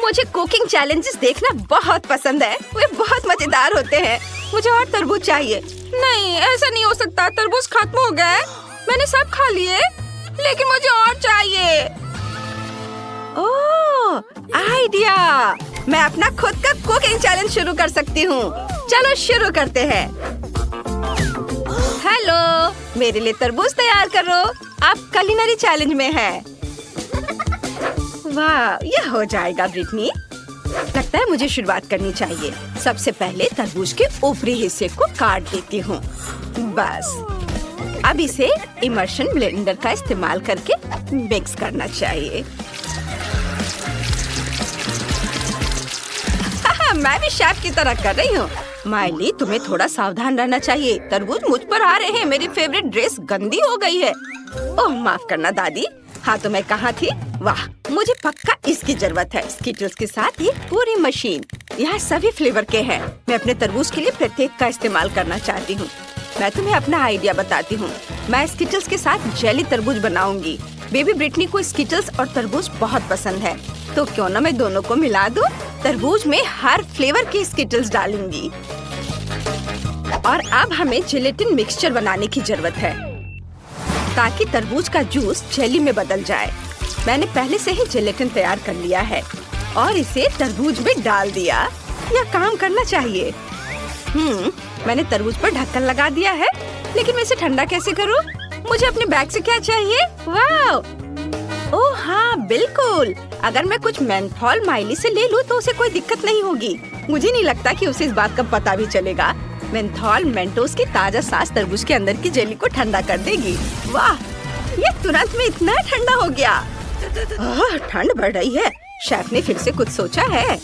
मुझे cooking challenges देखना बहुत पसंद है। वे बहुत मजेदार होते हैं। मुझे और तरबूज चाहिए। नहीं, ऐसा नहीं हो सकता। तरबूज खत्म हो गए। मैंने सब खा लिए, लेकिन मुझे और चाहिए। ओह, आइडिया! मैं अपना खुद का कुकिंग चैलेंज शुरू कर सकती हूँ। चलो शुरू करते हैं। हेलो, मेरे लिए तरबूज तैयार करो। आप कुलिनरी चैलेंज में हैं। वाह, यह हो जाएगा ब्रिटनी। लगता है मुझे शुरुआत करनी चाहिए। सबसे पहले तरबूज के ऊपरी हिस्से को काट देती हूँ। बस अब इसे इमर्शन ब्लेंडर का इस्तेमाल करके मिक्स करना चाहिए। मैं भी शेफ की तरह कर रही हूँ। माइली, तुम्हें थोड़ा सावधान रहना चाहिए। तरबूज मुझ पर आ रहे हैं। मेरी फेवरेट ड्रेस गंदी हो गई है। ओह, माफ करना दादी। हाँ, तो मैं कहाँ थी? वाह, मुझे पक्का इसकी जरूरत है। स्किटल्स के साथ ये पूरी मशीन। यहाँ सभी फ्लेवर के हैं। मैं अपने तरबूज के लिए प्रत्येक का इस्तेमाल करना चाहती हूँ। मैं तुम्हें अपना आइडिया बताती हूँ। मैं स्किटल्स के साथ जेली तरबूज बनाऊंगी। बेबी ब्रिटनी को स्किटल्स और तरबूज बहुत पसंद है, तो क्यों ना मैं दोनों को मिला दूं? तरबूज में हर फ्लेवर के स्किटल्स डालूंगी। और अब हमें जेलेटिन मिक्सचर बनाने की जरूरत है, ताकि तरबूज का जूस जेली में बदल जाए। मैंने पहले से ही जेलेटिन तैयार कर लिया है और इसे तरबूज में डाल दिया। यह काम करना चाहिए। मैंने तरबूज पर ढक्कन लगा दिया है, लेकिन मैं इसे ठंडा कैसे करूं? मुझे अपने बैग से क्या चाहिए? वाह! ओह हाँ, बिल्कुल। अगर मैं कुछ मेंथोल माइली से ले लूं तो उसे कोई दिक्कत नहीं होगी। मुझे नहीं लगता कि उसे इस बात का पता भी चलेगा। मेंथोल मेंटोस की ताजा सांस तरबूज के अंदर की जेली को ठंडा कर देगी। वाह, ये तुरंत में इतना ठंडा हो गया। ठंड बढ़ रही है। शेफ ने फिर से कुछ सोचा है।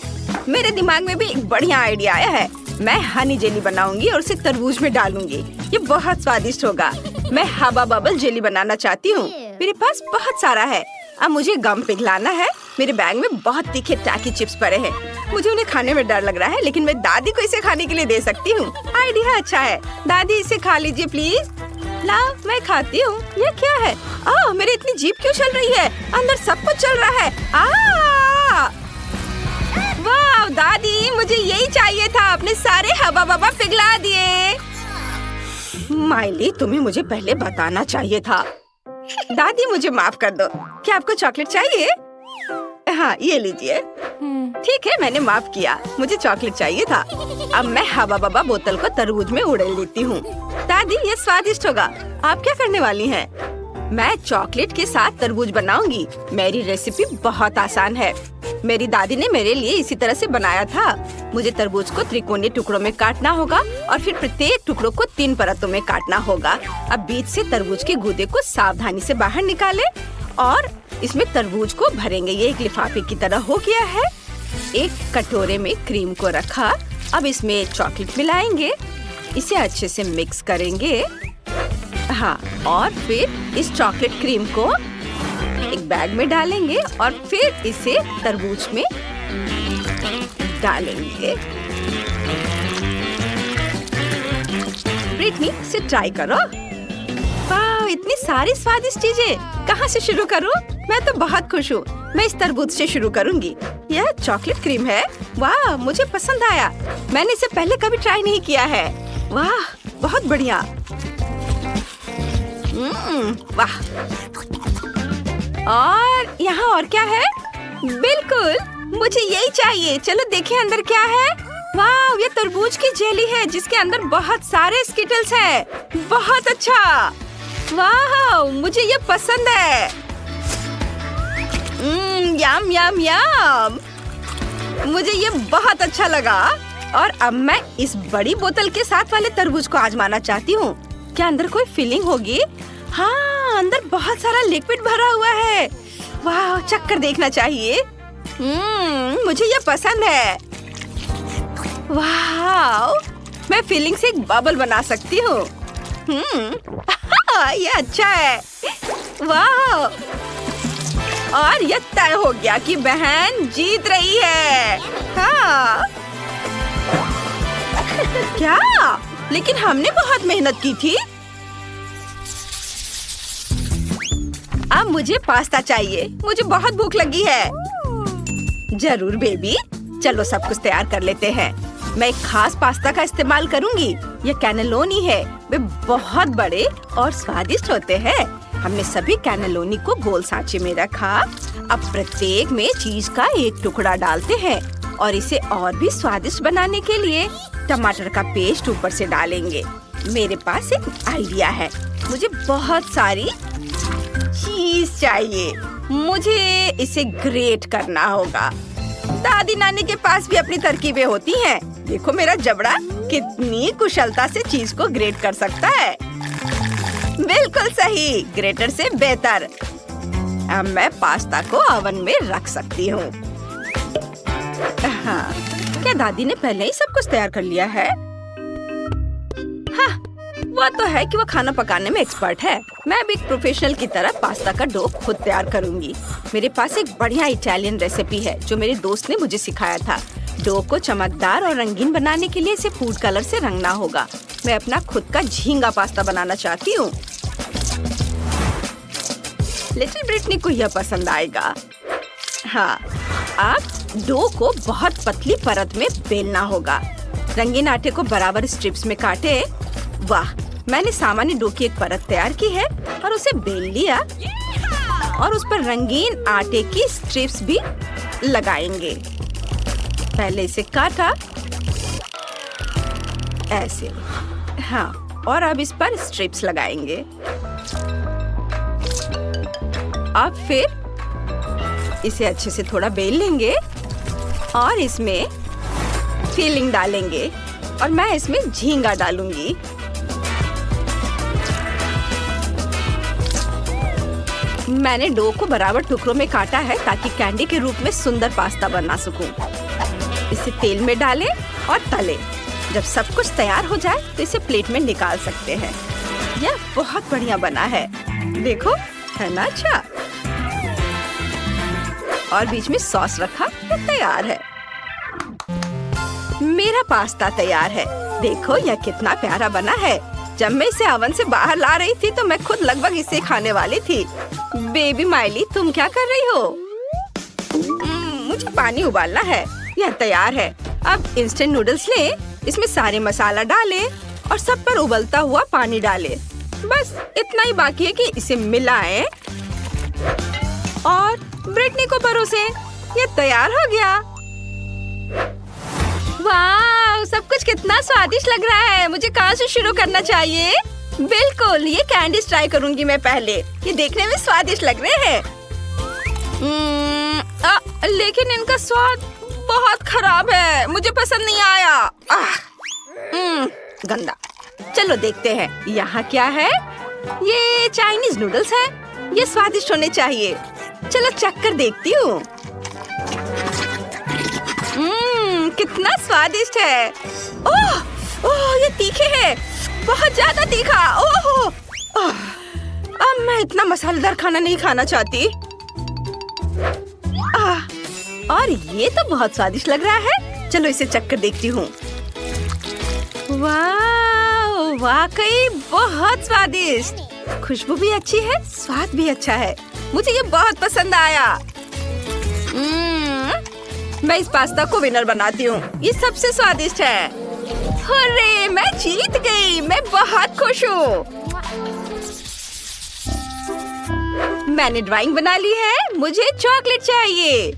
मेरे दिमाग में भी एक बढ़िया आइडिया आया है। मैं हनी जेली बनाऊंगी और उसे तरबूज में डालूंगी। ये बहुत स्वादिष्ट होगा। मैं हवा बबल जेली बनाना चाहती हूँ। मेरे पास बहुत सारा है। अब मुझे गम पिघलाना है। मेरे बैग में बहुत तीखे टैकी चिप्स पड़े हैं। मुझे उन्हें खाने में डर लग रहा है, लेकिन मैं दादी को इसे खाने के लिए दे सकती हूँ। आइडिया अच्छा है। दादी, इसे खा लीजिए प्लीज। लाओ, मैं खाती हूँ। ये क्या है? ओह, मेरी इतनी जीभ क्यों चल रही है? अंदर सब कुछ चल रहा है। वाह दादी, मुझे यही चाहिए था। आपने सारे हवा बबा पिघला दिए। माइली, तुम्हें मुझे पहले बताना चाहिए था। दादी, मुझे माफ कर दो। क्या आपको चॉकलेट चाहिए? हाँ, ये लीजिए। ठीक है, मैंने माफ किया। मुझे चॉकलेट चाहिए था। अब मैं हवा बबा बोतल को तरबूज में उड़ेल देती हूँ। दादी, ये स्वादिष्ट होगा। आप क्या करने वाली हैं? मैं चॉकलेट के साथ तरबूज बनाऊंगी। मेरी रेसिपी बहुत आसान है। मेरी दादी ने मेरे लिए इसी तरह से बनाया था। मुझे तरबूज को त्रिकोणीय टुकड़ों में काटना होगा और फिर प्रत्येक टुकड़ों को 3 परतों में काटना होगा। अब बीच से तरबूज के गूदे को सावधानी से बाहर निकालें और इसमें तरबूज को भरेंगे। ये एक लिफाफे की तरह हो गया है। एक कटोरे में क्रीम को रखा। अब इसमें चॉकलेट मिलाएंगे। इसे अच्छे से मिक्स करेंगे। हाँ, और फिर इस चॉकलेट क्रीम को एक बैग में डालेंगे और फिर इसे तरबूज में डालेंगे। ब्रिटनी, इसे ट्राई करो। वाह, इतनी सारी स्वादिष्ट चीजें। कहाँ से शुरू करूँ? मैं तो बहुत खुश हूँ। मैं इस तरबूज से शुरू करूँगी। यह चॉकलेट क्रीम है। वाह, मुझे पसंद आया। मैंने इसे पहले कभी ट्राई नहीं किया है। वाह, बहुत बढ़िया। वाह, और यहाँ और क्या है? बिल्कुल, मुझे यही चाहिए। चलो देखें अंदर क्या है। वाह, ये तरबूज की जेली है जिसके अंदर बहुत सारे स्किटल्स हैं। बहुत अच्छा। वाह, मुझे ये पसंद है। यम यम यम। मुझे ये बहुत अच्छा लगा। और अब मैं इस बड़ी बोतल के साथ वाले तरबूज को आजमाना चाहती हूँ। क्या अंदर कोई फीलिंग होगी? हाँ, अंदर बहुत सारा लिक्विड भरा हुआ है। वाह, चक्कर देखना चाहिए। मुझे ये पसंद है। वाह, मैं फीलिंग से एक बबल बना सकती हूँ। ये अच्छा है। वाह, और ये तय हो गया कि बहन जीत रही है। हाँ। क्या? लेकिन हमने बहुत मेहनत की थी। अब मुझे पास्ता चाहिए। मुझे बहुत भूख लगी है। जरूर बेबी, चलो सब कुछ तैयार कर लेते हैं। मैं एक खास पास्ता का इस्तेमाल करूंगी। ये कैनेलोनी है। वे बहुत बड़े और स्वादिष्ट होते हैं। हमने सभी कैनेलोनी को गोल सांचे में रखा। अब प्रत्येक में चीज का एक टुकड़ा डालते हैं और इसे और भी स्वादिष्ट बनाने के लिए टमाटर का पेस्ट ऊपर से डालेंगे। मेरे पास एक आइडिया है। मुझे बहुत सारी चीज चाहिए। मुझे इसे ग्रेट करना होगा। दादी नानी के पास भी अपनी तरकीबें होती हैं। देखो मेरा जबड़ा कितनी कुशलता से चीज को ग्रेट कर सकता है। बिल्कुल सही, ग्रेटर से बेहतर। अब मैं पास्ता को ओवन में रख सकती हूँ। हाँ, क्या दादी ने पहले ही सब कुछ तैयार कर लिया है? हाँ, वो तो है कि वो खाना पकाने में एक्सपर्ट है। मैं भी एक प्रोफेशनल की तरह पास्ता का डो खुद तैयार करूंगी। मेरे पास एक बढ़िया इटालियन रेसिपी है जो मेरे दोस्त ने मुझे सिखाया था। डो को चमकदार और रंगीन बनाने के लिए इसे फूड कलर से रंगना होगा। मैं अपना खुद का झींगा पास्ता बनाना चाहती हूँ। लिटिल ब्रिटनी को यह पसंद आएगा। हाँ, अब डो को बहुत पतली परत में बेलना होगा। रंगीन आटे को बराबर स्ट्रिप्स में काटे। वाह, मैंने सामान्य डो की एक परत तैयार की है और उसे बेल लिया और उस पर रंगीन आटे की स्ट्रिप्स भी लगाएंगे। पहले इसे काटा ऐसे। हाँ, और अब इस पर स्ट्रिप्स लगाएंगे। अब फिर इसे अच्छे से थोड़ा बेल लेंगे और इसमें फिलिंग डालेंगे और मैं इसमें झींगा डालूंगी। मैंने डो को बराबर टुकड़ों में काटा है ताकि कैंडी के रूप में सुंदर पास्ता बना सकूं। इसे तेल में डालें और तलें। जब सब कुछ तैयार हो जाए तो इसे प्लेट में निकाल सकते हैं। यह बहुत बढ़िया बना है। देखो, है ना अच्छा? और बीच में सॉस रखा, ये तैयार है। मेरा पास्ता तैयार है। देखो यह कितना प्यारा बना है। जब मैं इसे ओवन से बाहर ला रही थी तो मैं खुद लगभग इसे खाने वाली थी। बेबी माइली, तुम क्या कर रही हो? मुझे पानी उबालना है। यह तैयार है। अब इंस्टेंट नूडल्स लें, इसमें सारे मसाला डालें और सब पर उबलता हुआ पानी डालें। बस इतना ही बाकी है कि इसे मिलाएं और ब्रिटनी को परोसें। ये तैयार हो गया। वाह, सब कुछ कितना स्वादिष्ट लग रहा है। मुझे कहाँ से शुरू करना चाहिए? बिल्कुल, ये कैंडीज ट्राई करूंगी मैं पहले। ये देखने में स्वादिष्ट लग रहे हैं। लेकिन इनका स्वाद बहुत खराब है। मुझे पसंद नहीं आया। गंदा। चलो देखते हैं यहाँ क्या है। ये चाइनीज नूडल्स है। ये स्वादिष्ट होने चाहिए। चलो चख कर देखती हूँ। कितना स्वादिष्ट है। ओह, ओह, ये तीखे है, बहुत ज्यादा तीखा। ओह, अब मैं इतना मसालेदार खाना नहीं खाना चाहती। और ये तो बहुत स्वादिष्ट लग रहा है। चलो इसे चख कर देखती हूँ। वाह, वाकई बहुत स्वादिष्ट। खुशबू भी अच्छी है, स्वाद भी अच्छा है। मुझे ये बहुत पसंद आया। मैं इस पास्ता को विनर बनाती हूँ। ये सबसे स्वादिष्ट है। हुर्रे, मैं जीत गई। मैं बहुत खुश हूँ। मैंने ड्राइंग बना ली है। मुझे चॉकलेट चाहिए।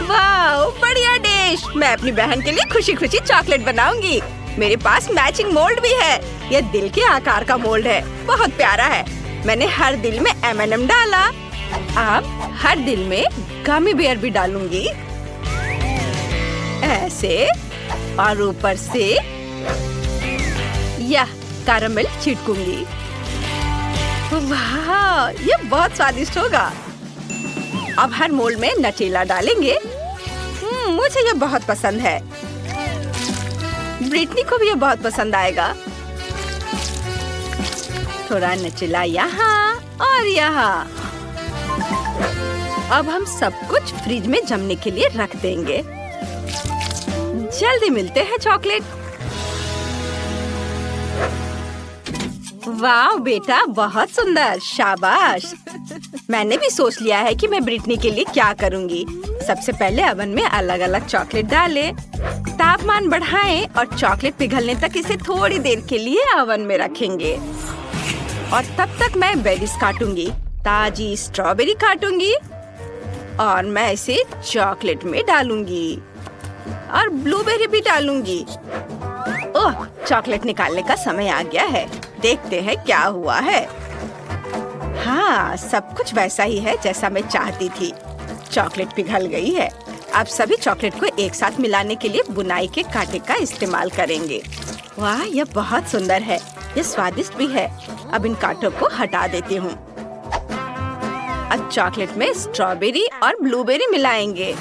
वाह, बढ़िया डिश। मैं अपनी बहन के लिए खुशी खुशी चॉकलेट बनाऊंगी। मेरे पास मैचिंग मोल्ड भी है। यह दिल के आकार का मोल्ड है, बहुत प्यारा है। मैंने हर दिल में M&M डाला। अब हर दिल में गमी बेयर भी डालूंगी ऐसे, और ऊपर से यह कैरामेल छिड़कूंगी। वाह, ये बहुत स्वादिष्ट होगा। अब हर मोल्ड में नटेला डालेंगे। मुझे ये बहुत पसंद है। ब्रिटनी को भी ये बहुत पसंद आएगा। थोड़ा नटेला यहाँ और यहाँ। अब हम सब कुछ फ्रिज में जमने के लिए रख देंगे। जल्दी मिलते हैं चॉकलेट। वाह बेटा, बहुत सुंदर, शाबाश। मैंने भी सोच लिया है कि मैं ब्रिटनी के लिए क्या करूंगी। सबसे पहले ओवन में अलग अलग चॉकलेट डालें। तापमान बढ़ाएं और चॉकलेट पिघलने तक इसे थोड़ी देर के लिए ओवन में रखेंगे। और तब तक मैं बेरीज काटूंगी। ताजी स्ट्रॉबेरी काटूंगी और मैं इसे चॉकलेट में डालूंगी और ब्लूबेरी भी डालूंगी। ओह, चॉकलेट निकालने का समय आ गया है। देखते हैं क्या हुआ है। हाँ, सब कुछ वैसा ही है जैसा मैं चाहती थी। चॉकलेट पिघल गई है। अब सभी चॉकलेट को एक साथ मिलाने के लिए बुनाई के कांटे का इस्तेमाल करेंगे। वाह, यह बहुत सुंदर है। यह स्वादिष्ट भी है। अब इन कांटों को हटा देती हूँ। अब चॉकलेट में स्ट्रॉबेरी और ब्लूबेरी मिलाएंगे।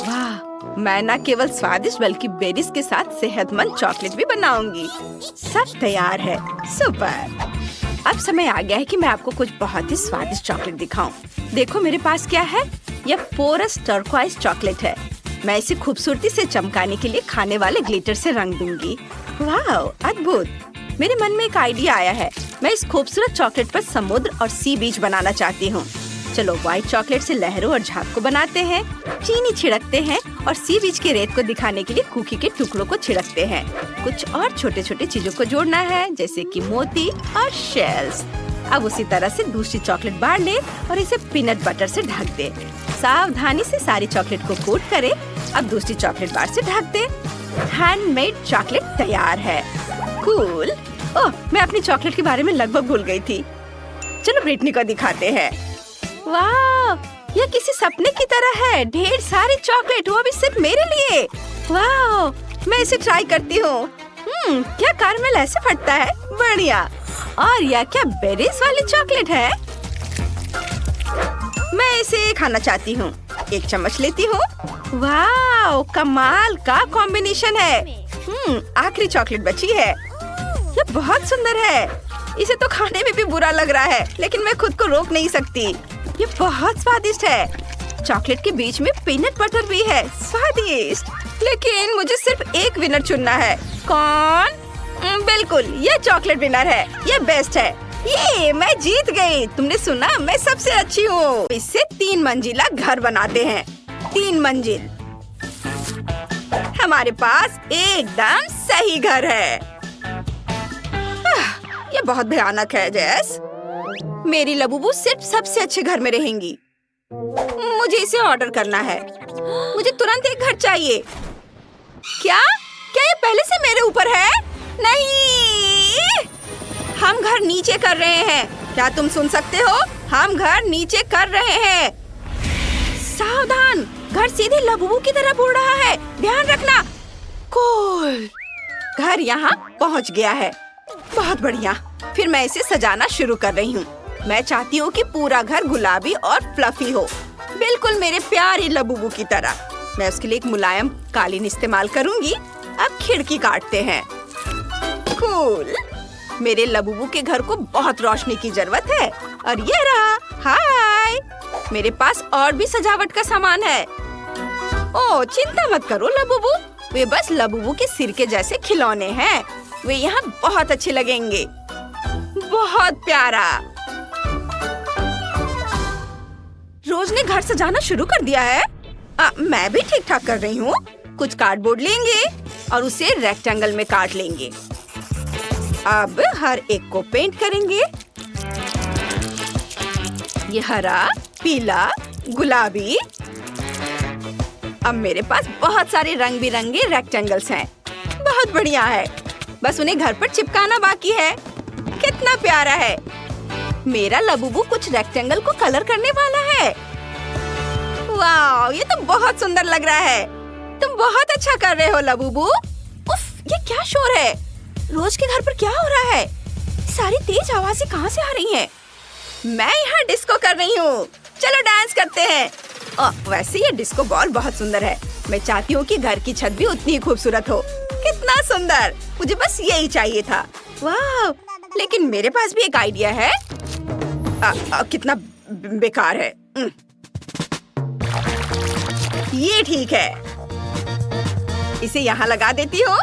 वाह, मैं न केवल स्वादिष्ट बल्कि बेरीज के साथ सेहतमंद चॉकलेट भी बनाऊंगी। सब तैयार है। सुपर। अब समय आ गया है कि मैं आपको कुछ बहुत ही स्वादिष्ट चॉकलेट दिखाऊं। देखो मेरे पास क्या है। यह पोरस टर्कोइज चॉकलेट है। मैं इसे खूबसूरती से चमकाने के लिए खाने वाले ग्लिटर से रंग दूंगी। वाह, अद्भुत। मेरे मन में एक आइडिया आया है। मैं इस खूबसूरत चॉकलेट पर समुद्र और सी बीच बनाना चाहती हूँ। चलो व्हाइट चॉकलेट से लहरों और झाग को बनाते हैं, चीनी छिड़कते हैं और सी बीच के रेत को दिखाने के लिए कुकी के टुकड़ों को छिड़कते हैं। कुछ और छोटे छोटे चीजों को जोड़ना है, जैसे कि मोती और शेल्स। अब उसी तरह से दूसरी चॉकलेट बार ले और इसे पीनट बटर से ढक दे। सावधानी से सारी चॉकलेट को कोट करें। अब दूसरी चॉकलेट बार से ढक दे। हैंडमेड चॉकलेट तैयार है। कूल। ओह, मैं अपनी चॉकलेट के बारे में लगभग भूल गई थी। चलो ब्रिटनी को दिखाते हैं। वाह, यह किसी सपने की तरह है। ढेर सारी चॉकलेट, वो भी सिर्फ मेरे लिए। वाह, मैं इसे ट्राई करती हूँ। क्या कैरमेल ऐसे फटता है। बढ़िया। और यह क्या बेरीज वाली चॉकलेट है। मैं इसे खाना चाहती हूँ। एक चम्मच लेती हूँ। वाह, कमाल का कॉम्बिनेशन है। आखिरी चॉकलेट बची है। यह बहुत सुंदर है। इसे तो खाने में भी बुरा लग रहा है, लेकिन मैं खुद को रोक नहीं सकती। ये बहुत स्वादिष्ट है। चॉकलेट के बीच में पीनट बटर भी है। स्वादिष्ट। लेकिन मुझे सिर्फ एक विनर चुनना है। कौन? बिल्कुल, ये चॉकलेट विनर है। ये बेस्ट है। ये मैं जीत गई। तुमने सुना, मैं सबसे अच्छी हूँ। इससे 3 मंजिला घर बनाते हैं। 3 मंजिल। हमारे पास एकदम सही घर है। ये बहुत भयानक है जेस। मेरी लबूबू सिर्फ सबसे अच्छे घर में रहेंगी। मुझे इसे ऑर्डर करना है। मुझे तुरंत एक घर चाहिए। क्या? क्या ये पहले से मेरे ऊपर है? नहीं, हम घर नीचे कर रहे हैं। क्या तुम सुन सकते हो? हम घर नीचे कर रहे हैं। सावधान, घर सीधे लबूबू की तरफ उड़ रहा है। ध्यान रखना। कूल। घर यहाँ पहुँच गया है। बहुत बढ़िया। फिर मैं इसे सजाना शुरू कर रही हूँ। मैं चाहती हूँ कि पूरा घर गुलाबी और फ्लफी हो, बिल्कुल मेरे प्यारे लबूबू की तरह। मैं उसके लिए एक मुलायम कालीन इस्तेमाल करूँगी। अब खिड़की काटते हैं। कूल। मेरे लबूबू के घर को बहुत रोशनी की जरूरत है। और ये रहा। हाय, मेरे पास और भी सजावट का सामान है। ओह, चिंता मत करो लबूबू, वे बस लबूबू के सिर के जैसे खिलौने हैं। वे यहाँ बहुत अच्छे लगेंगे। बहुत प्यारा। रोज ने घर सजाना शुरू कर दिया है। मैं भी ठीक ठाक कर रही हूँ। कुछ कार्डबोर्ड लेंगे और उसे रेक्टेंगल में काट लेंगे। अब हर एक को पेंट करेंगे। ये हरा, पीला, गुलाबी। अब मेरे पास बहुत सारे रंग बिरंगे रेक्टेंगल्स हैं। बहुत बढ़िया है। बस उन्हें घर पर चिपकाना बाकी है। कितना प्यारा है। मेरा लबूबू कुछ रेक्टेंगल को कलर करने वाला है। वाह, ये तो बहुत सुंदर लग रहा है। तुम बहुत अच्छा कर रहे हो लबूबू। उफ, ये क्या शोर है? रोज के घर पर क्या हो रहा है? सारी तेज आवाजें कहाँ से आ रही हैं? मैं यहाँ डिस्को कर रही हूँ। चलो डांस करते हैं। वैसे ये डिस्को बॉल बहुत सुंदर है। मैं चाहती हूँ कि घर की छत भी उतनी ही खूबसूरत हो। कितना सुंदर। मुझे बस यही चाहिए था। वाह, लेकिन मेरे पास भी एक आइडिया है। कितना बेकार है। ये ठीक है। इसे यहाँ लगा देती हूँ।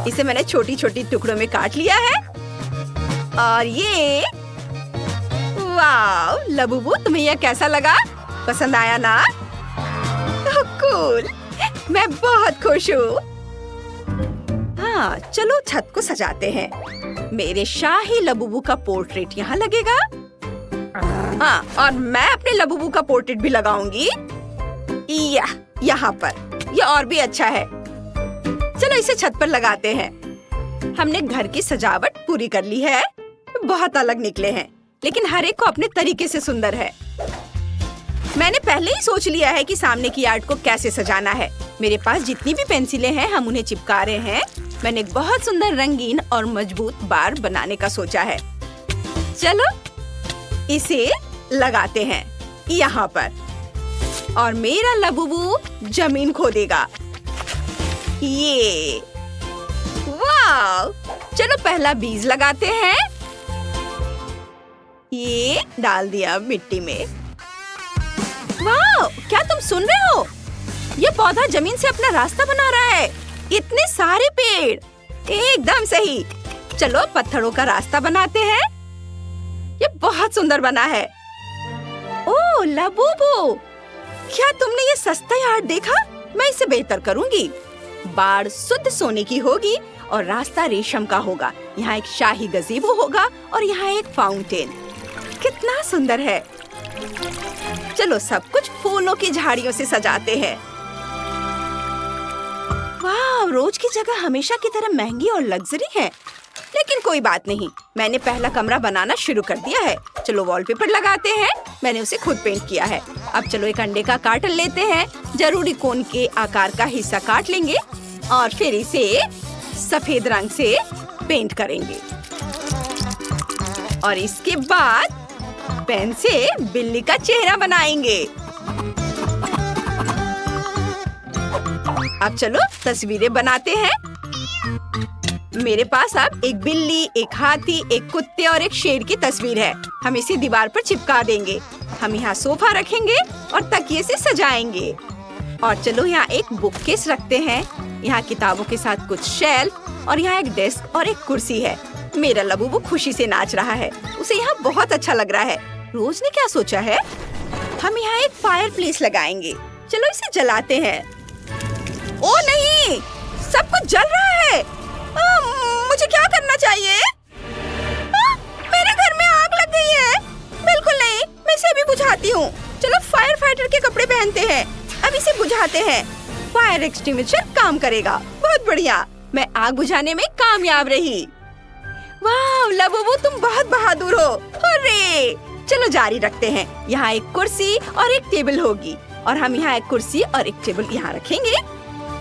इसे मैंने छोटी छोटी टुकड़ों में काट लिया है। और ये, वाव, लबूबू तुम्हें यह कैसा लगा? पसंद आया ना? कूल, मैं बहुत खुश हूँ। हाँ, चलो छत को सजाते हैं। मेरे शाही लबूबू का पोर्ट्रेट यहाँ लगेगा। हाँ, और मैं अपने लबूबू का पोर्ट्रेट भी लगाऊंगी यहाँ पर। यह और भी अच्छा है। चलो इसे छत पर लगाते हैं। हमने घर की सजावट पूरी कर ली है। बहुत अलग निकले हैं, लेकिन हर एक को अपने तरीके से सुंदर है। मैंने पहले ही सोच लिया है कि सामने की आर्ट को कैसे सजाना है। मेरे पास जितनी भी पेंसिलें हैं, हम उन्हें चिपका रहे हैं। मैंने एक बहुत सुंदर रंगीन और मजबूत बार बनाने का सोचा है। चलो इसे लगाते हैं यहाँ पर, और मेरा लबूबू जमीन खोदेगा। ये वाव! चलो पहला बीज लगाते हैं। ये डाल दिया मिट्टी में। वाव! क्या तुम सुन रहे हो? ये पौधा जमीन से अपना रास्ता बना रहा है। इतने सारे पेड़, एकदम सही। चलो पत्थरों का रास्ता बनाते हैं। ये बहुत सुंदर बना है। ओह लबूबू, क्या तुमने ये सस्ता आर्ट देखा? मैं इसे बेहतर करूंगी। बाड़ शुद्ध सोने की होगी और रास्ता रेशम का होगा। यहाँ एक शाही गज़ेबो होगा और यहाँ एक फाउंटेन। कितना सुंदर है। चलो सब कुछ फूलों की झाड़ियों से सजाते हैं। वाह, रोज की जगह हमेशा की तरह महंगी और लग्जरी है, लेकिन कोई बात नहीं। मैंने पहला कमरा बनाना शुरू कर दिया है। चलो वॉलपेपर लगाते हैं। मैंने उसे खुद पेंट किया है। अब चलो एक अंडे का कार्टन लेते हैं। जरूरी कोन के आकार का हिस्सा काट लेंगे और फिर इसे सफेद रंग से पेंट करेंगे। और इसके बाद पेन से बिल्ली का चेहरा बनाएंगे। अब चलो तस्वीरें बनाते हैं। मेरे पास अब एक बिल्ली, एक हाथी, एक कुत्ते और एक शेर की तस्वीर है। हम इसे दीवार पर चिपका देंगे। हम यहाँ सोफा रखेंगे और तकिए से सजाएंगे। और चलो यहाँ एक बुक केस रखते हैं। यहाँ किताबों के साथ कुछ शेल्फ और यहाँ एक डेस्क और एक कुर्सी है। मेरा लबूबू खुशी से नाच रहा है। उसे यहाँ बहुत अच्छा लग रहा है। रोज ने क्या सोचा है? हम यहाँ एक फायर प्लेस लगाएंगे। चलो इसे जलाते हैं। ओ नहीं, सब कुछ जल रहा है। मुझे क्या करना चाहिए? मेरे घर में आग लग गई है। बिल्कुल नहीं, मैं इसे अभी बुझाती हूँ। चलो फायर फाइटर के कपड़े पहनते हैं। अब इसे बुझाते हैं। फायर एक्सटिंग्विशर काम करेगा। बहुत बढ़िया, मैं आग बुझाने में कामयाब रही। वाह लबूबू, तुम बहुत बहादुर हो। हुर्रे! चलो जारी रखते हैं। यहाँ एक कुर्सी और एक टेबल होगी और हम यहाँ एक कुर्सी और एक टेबल यहाँ रखेंगे।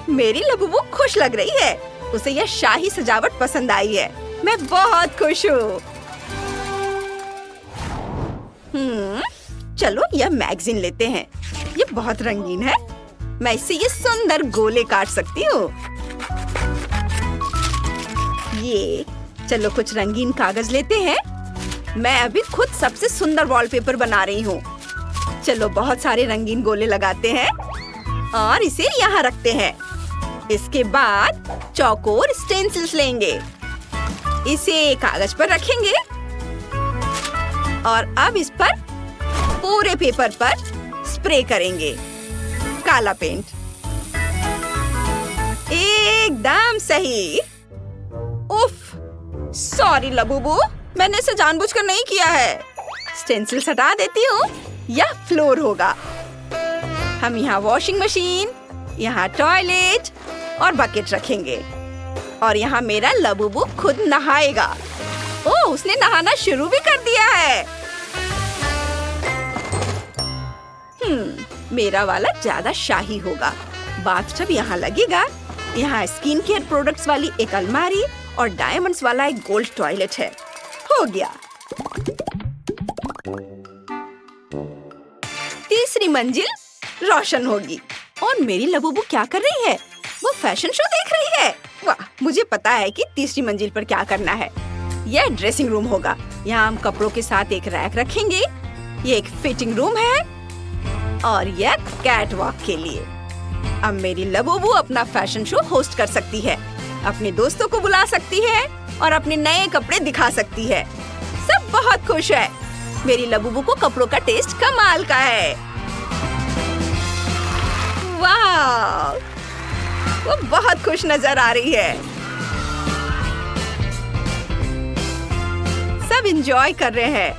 मेरी लबूबू खुश लग रही है। उसे यह शाही सजावट पसंद आई है। मैं बहुत खुश हूँ। चलो यह मैगजीन लेते हैं। ये बहुत रंगीन है। मैं इससे ये सुंदर गोले काट सकती हूँ। ये चलो कुछ रंगीन कागज लेते हैं। मैं अभी खुद सबसे सुंदर वॉलपेपर बना रही हूँ। चलो बहुत सारे रंगीन गोले लगाते हैं और इसे यहाँ रखते हैं। इसके बाद चौकोर स्टेंसिल्स लेंगे। इसे कागज पर रखेंगे और अब इस पर पूरे पेपर पर स्प्रे करेंगे काला पेंट। एकदम सही। उफ, सॉरी लबूबू, मैंने इसे जानबूझकर नहीं किया है। स्टेंसिल्स हटा देती हूँ। यह फ्लोर होगा। हम यहाँ वॉशिंग मशीन, यहाँ टॉयलेट और बकेट रखेंगे और यहाँ मेरा लबूबू खुद नहाएगा। ओह, उसने नहाना शुरू भी कर दिया है। मेरा वाला ज्यादा शाही होगा। बाथटब यहाँ लगेगा। यहाँ स्किन केयर प्रोडक्ट्स वाली एक अलमारी और डायमंड्स वाला एक गोल्ड टॉयलेट है। हो गया। तीसरी मंजिल रोशन होगी। और मेरी लबूबू क्या कर रही है? वो फैशन शो देख रही है। वाह, मुझे पता है कि तीसरी मंजिल पर क्या करना है। यह ड्रेसिंग रूम होगा। यहाँ हम कपड़ों के साथ एक रैक रखेंगे। ये एक फिटिंग रूम है और यह कैट वॉक के लिए। अब मेरी लबूबू अपना फैशन शो होस्ट कर सकती है, अपने दोस्तों को बुला सकती है और अपने नए कपड़े दिखा सकती है। सब बहुत खुश है। मेरी लबूबू को कपड़ों का टेस्ट कमाल का है। वाह, वो बहुत खुश नजर आ रही है। सब एंजॉय कर रहे हैं।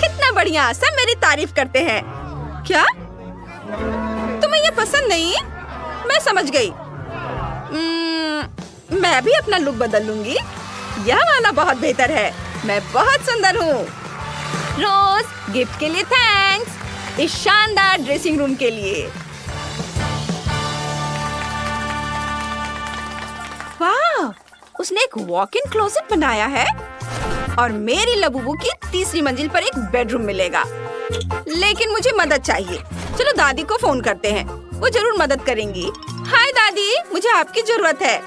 कितना बढ़िया, सब मेरी तारीफ करते हैं। क्या तुम्हें ये पसंद नहीं? मैं समझ गई। मैं भी अपना लुक बदल लूंगी। यह वाला बहुत बेहतर है। मैं बहुत सुंदर हूँ। रोज, गिफ्ट के लिए थैंक्स। इस शानदार ड्रेसिंग रूम के लिए। वाह, उसने एक वॉक इन क्लोजेट बनाया है और मेरी लबूबू की तीसरी मंजिल पर एक बेडरूम मिलेगा। लेकिन मुझे मदद चाहिए। चलो दादी को फोन करते हैं, वो जरूर मदद करेंगी। हाय दादी, मुझे आपकी जरूरत है।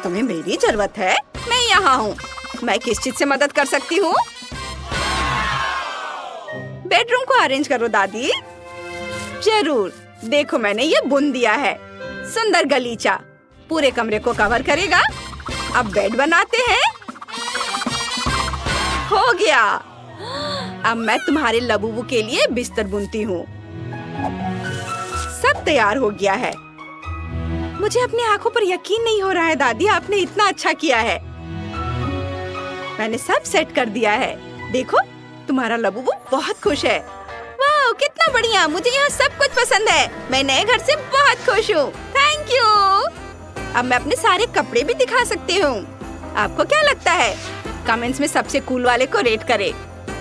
तुम्हें मेरी जरूरत है? मैं यहाँ हूँ। मैं किस चीज से मदद कर सकती हूँ? बेडरूम को अरेंज करो दादी। जरूर। देखो, मैंने ये बुन दिया है। सुंदर गलीचा पूरे कमरे को कवर करेगा। अब बेड बनाते हैं। हो गया। अब मैं तुम्हारे लबूबू के लिए बिस्तर बुनती हूँ। सब तैयार हो गया है। मुझे अपनी आंखों पर यकीन नहीं हो रहा है दादी, आपने इतना अच्छा किया है। मैंने सब सेट कर दिया है। देखो, तुम्हारा लबूबू बहुत खुश है। वाह, कितना बढ़िया। मुझे यहाँ सब कुछ पसंद है। मैं नए घर से बहुत खुश हूँ। Thank you. अब मैं अपने सारे कपड़े भी दिखा सकती हूँ। आपको क्या लगता है? कमेंट्स में सबसे कूल वाले को रेट करें।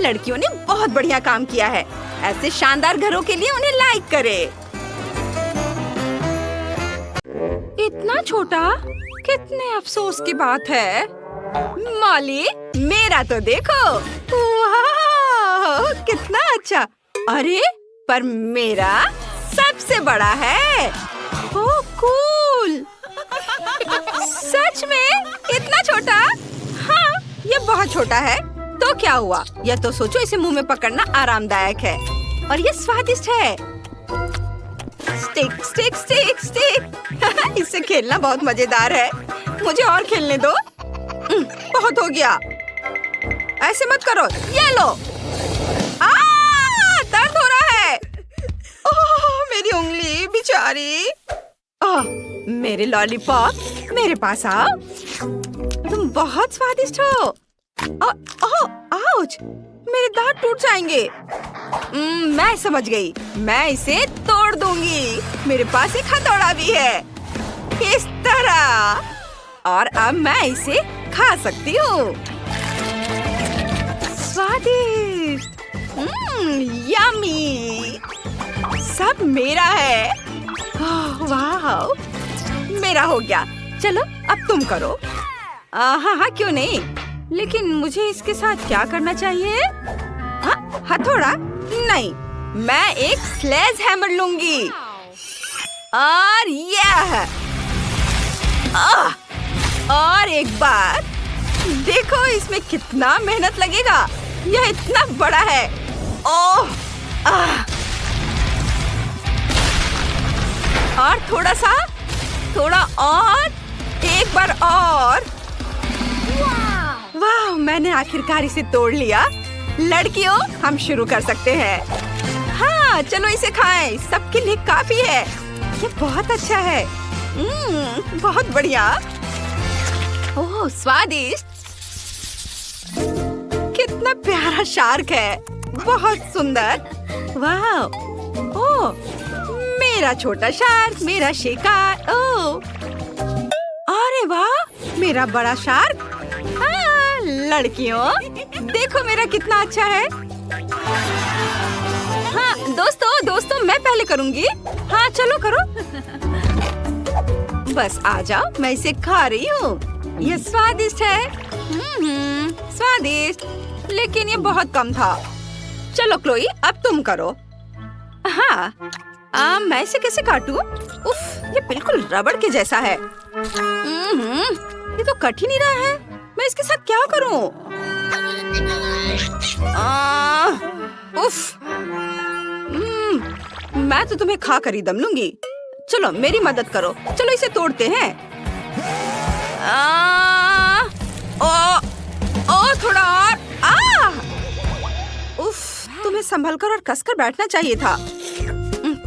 लड़कियों ने बहुत बढ़िया काम किया है। ऐसे शानदार घरों के लिए उन्हें लाइक करें। इतना छोटा, कितने अफसोस की बात है। मॉली, मेरा तो देखो। वाह, कितना अच्छा। अरे, पर मेरा सबसे बड़ा है। ओह, कूल। सच में? इतना छोटा? हाँ, ये बहुत छोटा है। तो क्या हुआ? यह तो सोचो, इसे मुंह में पकड़ना आरामदायक है और ये स्वादिष्ट है। Stick stick stick stick. इससे खेलना बहुत मजेदार है। मुझे और खेलने दो। बहुत हो गया। ऐसे मत करो। ये लो। दर्द हो रहा है। ओह, मेरी उंगली बेचारी। मेरे लॉलीपॉप, मेरे पास आओ। तुम बहुत स्वादिष्ट हो। आउच, मेरे दांत टूट जाएंगे। मैं समझ गई। मैं इसे तोड़ दूंगी। मेरे पास एक हथौड़ा भी है। इस तरह। और अब मैं इसे खा सकती हूँ। स्वादिष्ट। यम्मी। सब मेरा है। वाह, मेरा हो गया। चलो, अब तुम करो। हाँ, क्यों नहीं। लेकिन मुझे इसके साथ क्या करना चाहिए? हथौड़ा? नहीं, मैं एक स्लेज हैमर लूंगी। और यह। और एक बार देखो, इसमें कितना मेहनत लगेगा। यह इतना बड़ा है। ओह, और थोड़ा और, एक बार और। वाह, मैंने आखिरकार इसे तोड़ लिया। लड़कियों, हम शुरू कर सकते हैं। हाँ, चलो इसे खाएं। सबके लिए काफी है। ये बहुत अच्छा है। बहुत बढ़िया। ओह, स्वादिष्ट। कितना प्यारा शार्क है। बहुत सुंदर। वाह। ओह, मेरा छोटा शार्क, मेरा शिकार। ओह, अरे वाह, मेरा बड़ा शार्क। हाँ, लड़कियों, देखो मेरा कितना अच्छा है। हाँ, दोस्तों, मैं पहले करूँगी। हाँ, चलो करो। बस आ जाओ, मैं इसे खा रही हूँ। ये स्वादिष्ट है। स्वादिष्ट, लेकिन ये बहुत कम था। चलो क्लोई, अब तुम करो। हाँ, मैं इसे कैसे काटूं? उफ, ये बिल्कुल रबड़ के जैसा है। ये तो कट ही नहीं रहा है। मैं इसके साथ क्या करूं? उफ, मैं तो तुम्हें खा कर ही दम लूंगी। चलो, मेरी मदद करो। चलो, इसे तोड़ते हैं। थोड़ा और। उफ, तुम्हें संभल कर और कसकर बैठना चाहिए था।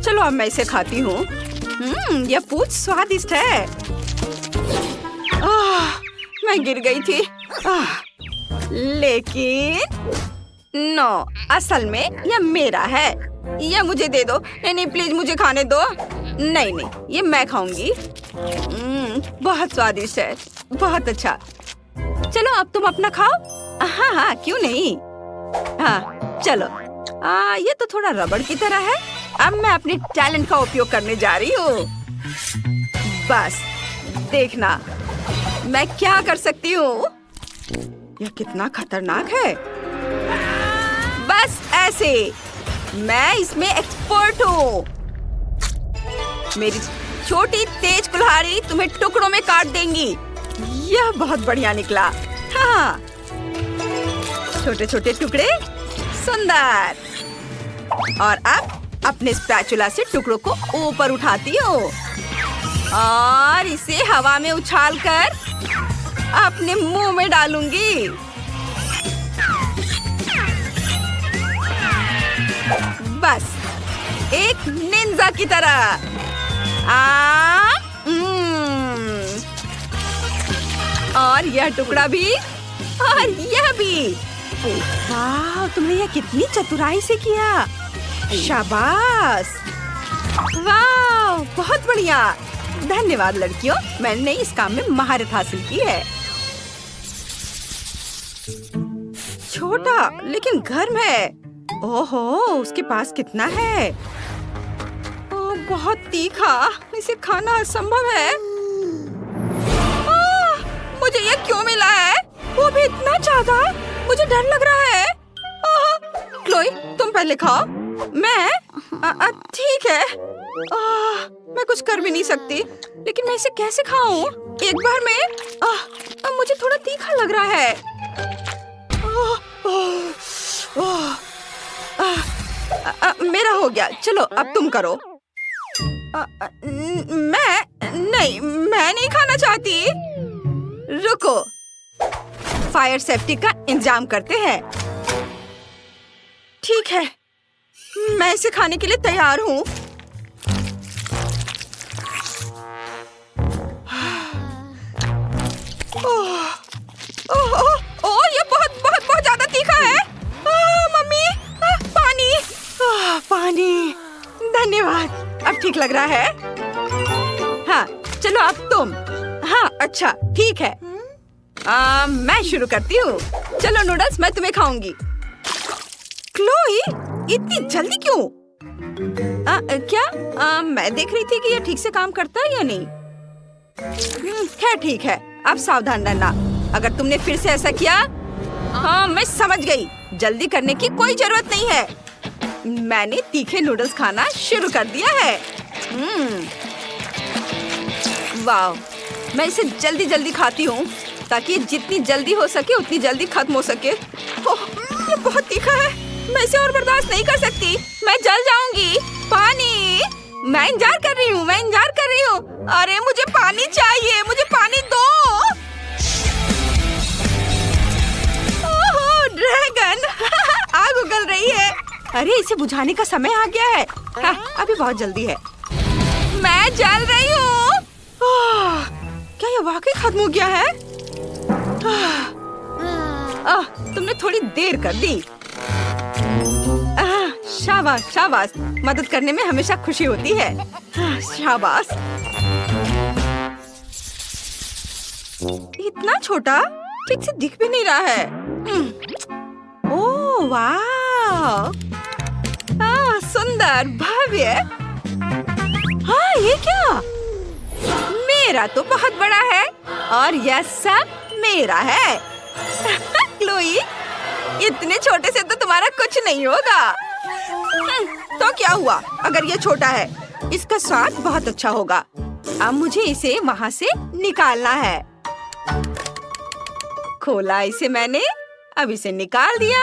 चलो अब मैं इसे खाती हूँ। यह पूछ स्वादिष्ट है। मैं गिर गई थी। लेकिन नो, असल में यह मेरा है। यह मुझे दे दो। नहीं नहीं, प्लीज मुझे खाने दो। नहीं नहीं, ये मैं खाऊंगी। बहुत स्वादिष्ट है, बहुत अच्छा। चलो अब तुम अपना खाओ। हाँ हाँ, क्यों नहीं। हाँ चलो। ये तो थोड़ा रबड़ की तरह है। अब मैं अपने टैलेंट का उपयोग करने जा रही हूँ। बस देखना मैं क्या कर सकती हूँ। यह कितना खतरनाक है। बस ऐसे। मैं इसमें एक्सपर्ट हूँ। मेरी छोटी तेज कुल्हाड़ी तुम्हें टुकड़ों में काट देंगी। यह बहुत बढ़िया निकला। हाँ, छोटे छोटे टुकड़े, सुंदर। और अब अपने स्पैचुला से टुकड़ों को ऊपर उठाती हूँ और इसे हवा में उछालकर अपने मुंह में डालूंगी। बस एक निंजा की तरह। और यह टुकड़ा भी और यह भी। वाह, तुमने यह कितनी चतुराई से किया। शाबाश। वाह, बहुत बढ़िया। धन्यवाद लड़कियों, मैंने इस काम में महारत हासिल की है। छोटा लेकिन गर्म है। ओहो, उसके पास कितना है। ओह, बहुत तीखा। इसे खाना असंभव है। मुझे यह क्यों मिला है? वो भी इतना ज्यादा। मुझे डर लग रहा है। क्लोई, तुम पहले खाओ। मैं ठीक है। मैं कुछ कर भी नहीं सकती, लेकिन मैं इसे कैसे खाऊं? एक बार में। मुझे थोड़ा तीखा लग रहा है। मेरा हो गया। चलो अब तुम करो। मैं नहीं खाना चाहती। रुको, फायर सेफ्टी का इंतजाम करते हैं। ठीक है, मैं इसे खाने के लिए तैयार हूँ। ओह, ये बहुत बहुत बहुत ज्यादा तीखा है। मम्मी, पानी। पानी। धन्यवाद, अब ठीक लग रहा है। हाँ चलो अब तुम। हाँ अच्छा, ठीक है। मैं शुरू करती हूँ। चलो नूडल्स, मैं तुम्हें खाऊंगी। क्लोई, इतनी जल्दी क्यों? क्या मैं देख रही थी कि ये ठीक से काम करता है या नहीं। खैर ठीक है, अब सावधान रहना। अगर तुमने फिर से ऐसा किया। हाँ, मैं समझ गई। जल्दी करने की कोई जरूरत नहीं है। मैंने तीखे नूडल्स खाना शुरू कर दिया है। वाह, मैं इसे जल्दी जल्दी खाती हूँ ताकि जितनी जल्दी हो सके उतनी जल्दी खत्म हो सके। ओह, ये बहुत तीखा है। मैं इसे और बर्दाश्त नहीं कर सकती। मैं जल जाऊंगी। पानी। मैं इंतजार कर रही हूँ, मैं इंतजार कर रही हूँ। अरे मुझे पानी चाहिए, मुझे पानी दो। ओह, ड्रैगन। आग उगल रही है। अरे इसे बुझाने का समय आ गया है। हाँ, अभी बहुत जल्दी है। मैं जल रही हूँ। क्या ये वाकई खत्म हो गया है? तुमने थोड़ी देर कर दी। शाबाश शाबाश, मदद करने में हमेशा खुशी होती है। शाबाश। इतना छोटा, ठीक से दिख भी नहीं रहा है। ओह वाह, सुंदर, भव्य। हाँ, ये क्या? मेरा तो बहुत बड़ा है और यह सब मेरा है। क्लोई, इतने छोटे से तो तुम्हारा कुछ नहीं होगा। तो क्या हुआ अगर ये छोटा है? इसका स्वाद बहुत अच्छा होगा। अब मुझे इसे वहाँ से निकालना है। खोला इसे मैंने, अब इसे निकाल दिया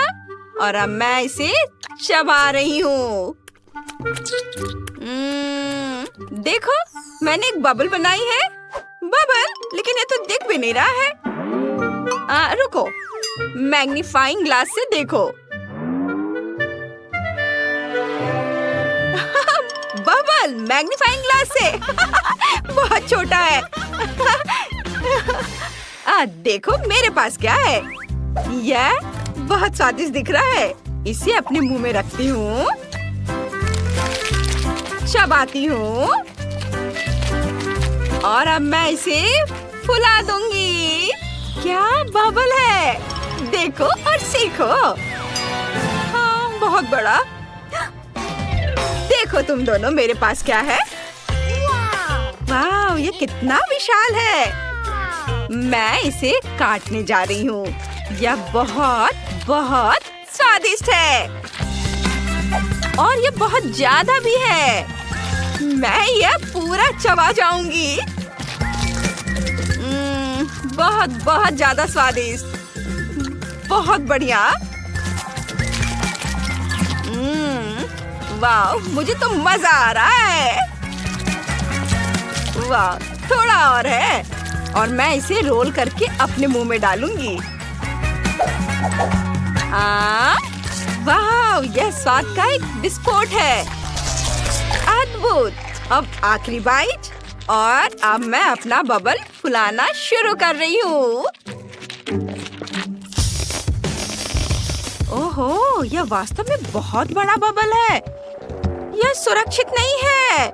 और अब मैं इसे चबा रही हूँ। देखो, मैंने एक बबल बनाई है। बबल, लेकिन ये तो दिख भी नहीं रहा है। रुको, मैग्नीफाइंग ग्लास से देखो। बबल मैग्नीफाइंग ग्लास से बहुत छोटा है। देखो मेरे पास क्या है। यह बहुत स्वादिष्ट दिख रहा है। इसे अपने मुंह में रखती हूँ, चबाती हूँ और अब मैं इसे फुला दूंगी। क्या बबल है, देखो और सीखो। हाँ, बहुत बड़ा। देखो तुम दोनों, मेरे पास क्या है। वाह, ये कितना विशाल है। मैं इसे काटने जा रही हूँ। यह बहुत बहुत स्वादिष्ट है और ये बहुत ज्यादा भी है। मैं यह पूरा चबा जाऊंगी। बहुत बहुत ज्यादा स्वादिष्ट, बहुत बढ़िया। वाह, मुझे तो मजा आ रहा है। वाह, थोड़ा और है और मैं इसे रोल करके अपने मुंह में डालूंगी। वाह, यह स्वाद का एक विस्फोट है। अद्भुत। अब आखिरी बाइट और अब मैं अपना बबल फुलाना शुरू कर रही हूँ। ओहो, यह वास्तव में बहुत बड़ा बबल है। यह सुरक्षित नहीं है।